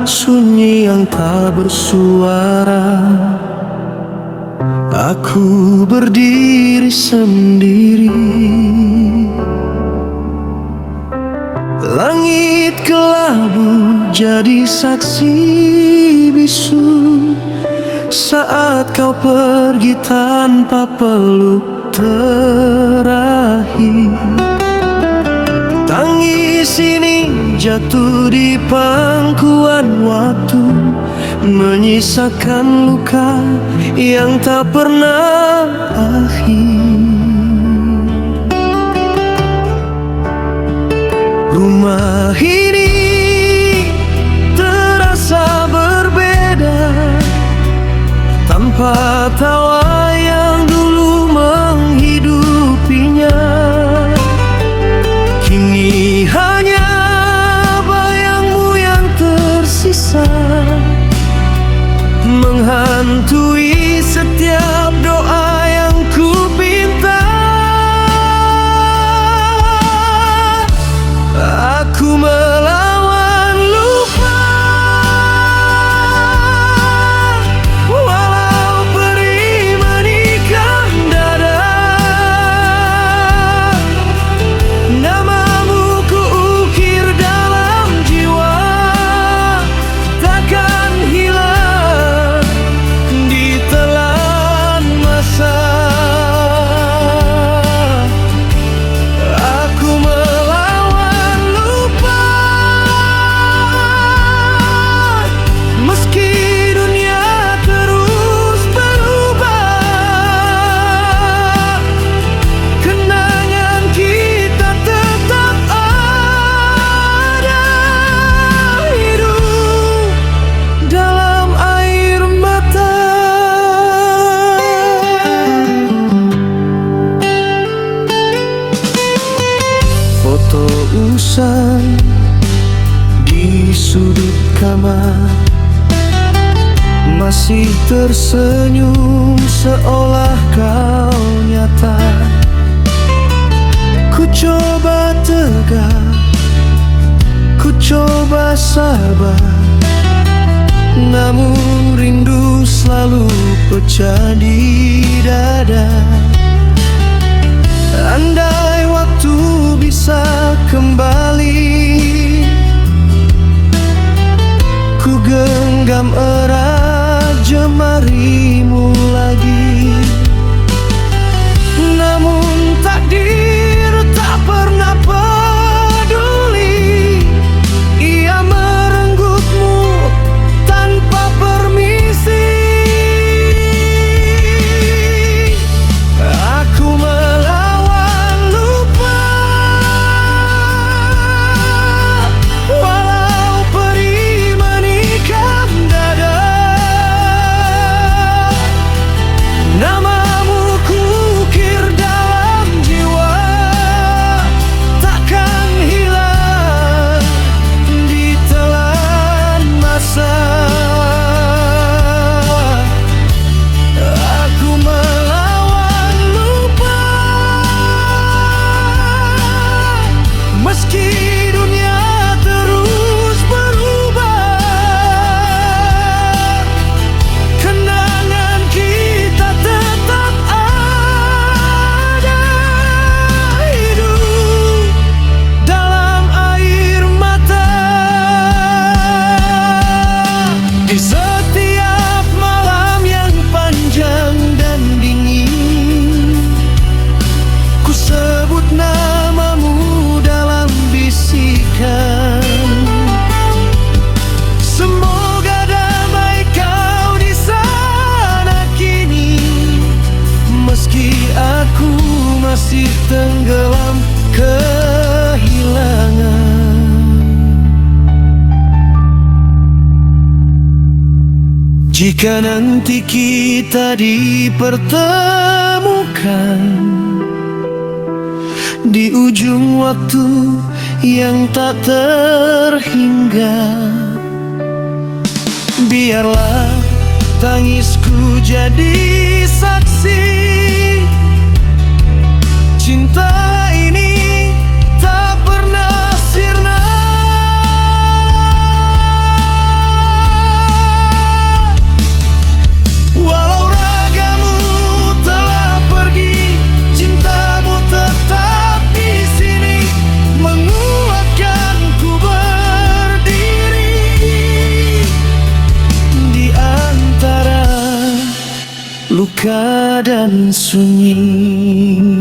sunyi yang tak bersuara. Aku berdiri sendiri. Langit kelabu jadi saksi bisu saat kau pergi tanpa peluk terakhir. Tangis ini jatuh di pangkuan waktu, menyisakan luka yang tak pernah akhir. Rumah ini terasa berbeda tanpa tawa yang dulu menghidupinya. Kini hanya bayangmu yang tersisa, menghantui setiap doa yang ku pinta. Aku melawan lupa, walau perih menikam dada. Namamu ku ukir dalam jiwa, takkan hilang ditelan masa. Aku melawan lupa, meski dunia terus berubah. Kenangan kita tetap ada, hidup dalam air mata. Foto usai di sudut kamar, masih tersenyum seolah kau nyata. Ku coba tegar, ku coba sabar, namun rindu selalu pecah di dada. Andai waktu bisa kembali, ku genggam erat jemarimu lagi. Namun takdir tak pernah peduli, ia merenggutmu tanpa permisi. Aku melawan lupa, walau perih menikam dada. Namamu ku ukir dalam jiwa, takkan hilang ditelan masa. Aku melawan lupa, meski dunia terus berubah. Kenangan kita tetap ada, hidup dalam air mata. Di setiap malam yang panjang dan dingin, ku sebut namamu dalam bisikan. Semoga damai kau di sana kini, meski aku masih tenggelam kehilangan. Jika nanti kita dipertemukan di ujung waktu yang tak terhingga, biarlah tangisku jadi saksi. Cinta ini tak pernah sirna. dan sunyi.